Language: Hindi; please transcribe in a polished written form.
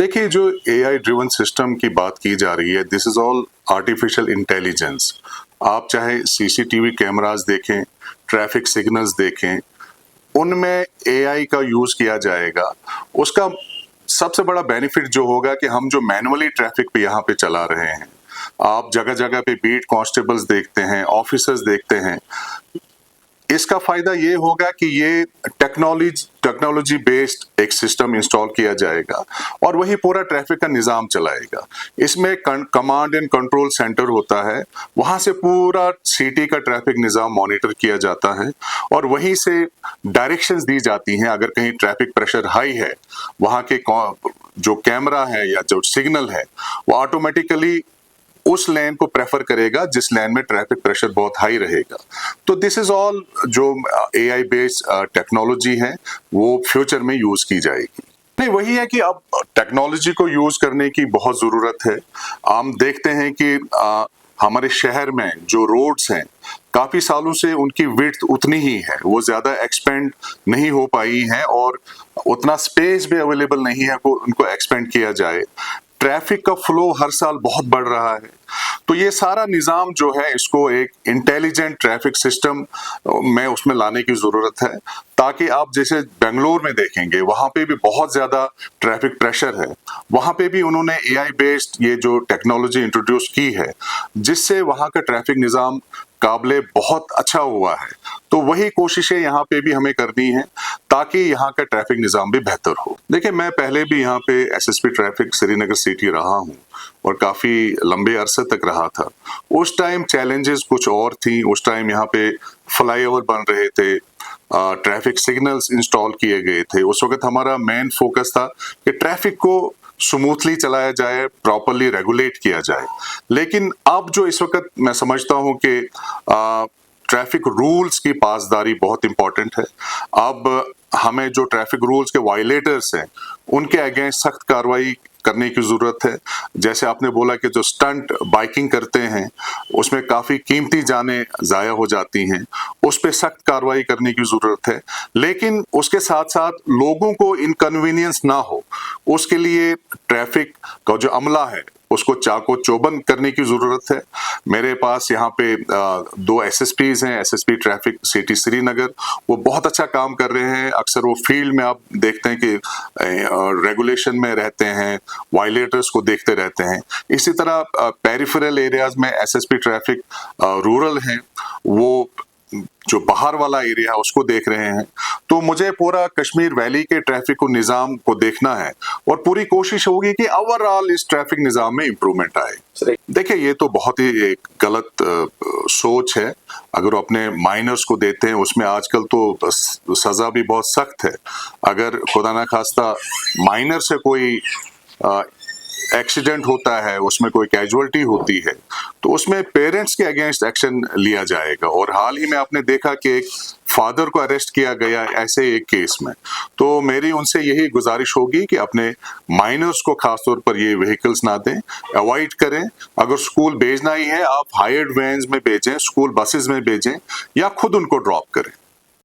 देखिए, जो एआई ड्रिवन सिस्टम की बात की जा रही है, this is all artificial intelligence. आप चाहे सीसीटीवी कैमरास देखें, ट्रैफिक सिग्नल्स देखें, उनमें एआई का यूज किया जाएगा। उसका सबसे बड़ा बेनिफिट जो होगा कि हम जो मैनुअली ट्रैफिक पे यहाँ पे चला रहे हैं, आप जगह जगह पे बीट कांस्टेबल्स देखते हैं, ऑफिसर्स देखते हैं, इसका फायदा ये होगा कि ये टेक्नोलॉजी बेस्ड एक सिस्टम इंस्टॉल किया जाएगा और वही पूरा ट्रैफिक का निजाम चलाएगा। इसमें कमांड एंड कंट्रोल सेंटर होता है, वहां से पूरा सिटी का ट्रैफिक निजाम मॉनिटर किया जाता है और वहीं से डायरेक्शंस दी जाती हैं। अगर कहीं ट्रैफिक प्रेशर हाई है, वहां के जो कैमरा है या जो सिग्नल है वो ऑटोमेटिकली उस लेन को प्रेफर करेगा जिस लेन में ट्रैफिक प्रेशर बहुत हाई रहेगा। तो दिस इज ऑल जो एआई बेस्ड टेक्नोलॉजी है वो फ्यूचर में यूज की जाएगी। नहीं, वही है कि अब टेक्नोलॉजी को यूज करने की बहुत जरूरत है। हम देखते हैं कि हमारे शहर में जो रोड्स हैं, काफी सालों से उनकी विड्थ उतनी ही है, वो ज्यादा एक्सपेंड नहीं हो पाई है और उतना स्पेस भी अवेलेबल नहीं है को उनको एक्सपेंड किया जाए। ट्रैफिक का फ्लो हर साल बहुत बढ़ रहा है, तो ये सारा निजाम जो है इसको एक इंटेलिजेंट ट्रैफिक सिस्टम में उसमें लाने की जरूरत है, ताकि आप जैसे बेंगलोर में देखेंगे वहां पे भी बहुत ज्यादा ट्रैफिक प्रेशर है, वहां पे भी उन्होंने एआई बेस्ड ये जो टेक्नोलॉजी इंट्रोड्यूस की है जिससे वहां का ट्रैफिक निजाम काबिले बहुत अच्छा हुआ है। तो वही कोशिशें यहाँ पे भी हमें करनी है ताकि यहाँ का ट्रैफिक निजाम भी बेहतर हो। देखिए, मैं पहले भी यहाँ पे एसएसपी ट्रैफिक श्रीनगर सिटी रहा हूँ और काफी लंबे अरसे तक रहा था। उस टाइम चैलेंजेस कुछ और थी। उस टाइम यहाँ पे फ्लाईओवर बन रहे थे, ट्रैफिक सिग्नल्स इंस्टॉल किए गए थे। उस वक्त हमारा मेन फोकस था कि ट्रैफिक को स्मूथली चलाया जाए, प्रॉपरली रेगुलेट किया जाए। लेकिन अब जो इस वक्त मैं समझता हूं कि ट्रैफिक रूल्स की पासदारी बहुत इंपॉर्टेंट है। अब हमें जो ट्रैफिक रूल्स के वायलेटर्स हैं उनके अगेंस्ट सख्त कार्रवाई करने की जरूरत है। जैसे आपने बोला कि जो स्टंट बाइकिंग करते हैं उसमें काफी कीमती जानें जाया हो जाती हैं, उस पर सख्त कार्रवाई करने की जरूरत है। लेकिन उसके साथ साथ लोगों को इनकन्वीनियंस ना हो, उसके लिए ट्रैफिक का जो अमला है उसको चाको चौबंद करने की जरूरत है। मेरे पास यहाँ पे 2 एसएसपीज हैं, एसएसपी ट्रैफिक सिटी श्रीनगर, वो बहुत अच्छा काम कर रहे हैं। अक्सर वो फील्ड में आप देखते हैं कि रेगुलेशन में रहते हैं, वायलेटर्स को देखते रहते हैं। इसी तरह पेरिफेरल एरियाज में एसएसपी ट्रैफिक रूरल हैं, वो जो बाहर वाला एरिया है उसको देख रहे हैं। तो मुझे पूरा कश्मीर वैली के ट्रैफिक को निजाम को देखना है और पूरी कोशिश होगी कि ओवरऑल इस ट्रैफिक निजाम में इंप्रूवमेंट आए। देखिए, ये तो बहुत ही एक गलत सोच है। अगर अपने माइनर्स को देते हैं उसमें आजकल तो सजा भी बहुत सख्त है। अगर खुदा ना खास्ता माइनर से कोई एक्सीडेंट होता है, उसमें कोई कैजुअलिटी होती है, तो उसमें पेरेंट्स के अगेंस्ट एक्शन लिया जाएगा। और हाल ही में आपने देखा कि एक फादर को अरेस्ट किया गया ऐसे एक केस में। तो मेरी उनसे यही गुजारिश होगी कि अपने माइनर्स को खासतौर पर ये व्हीकल्स ना दें, अवॉइड करें। अगर स्कूल भेजना ही है, आप हायर्ड वैन्स में भेजें, स्कूल बसेस में भेजें या खुद उनको ड्रॉप करें।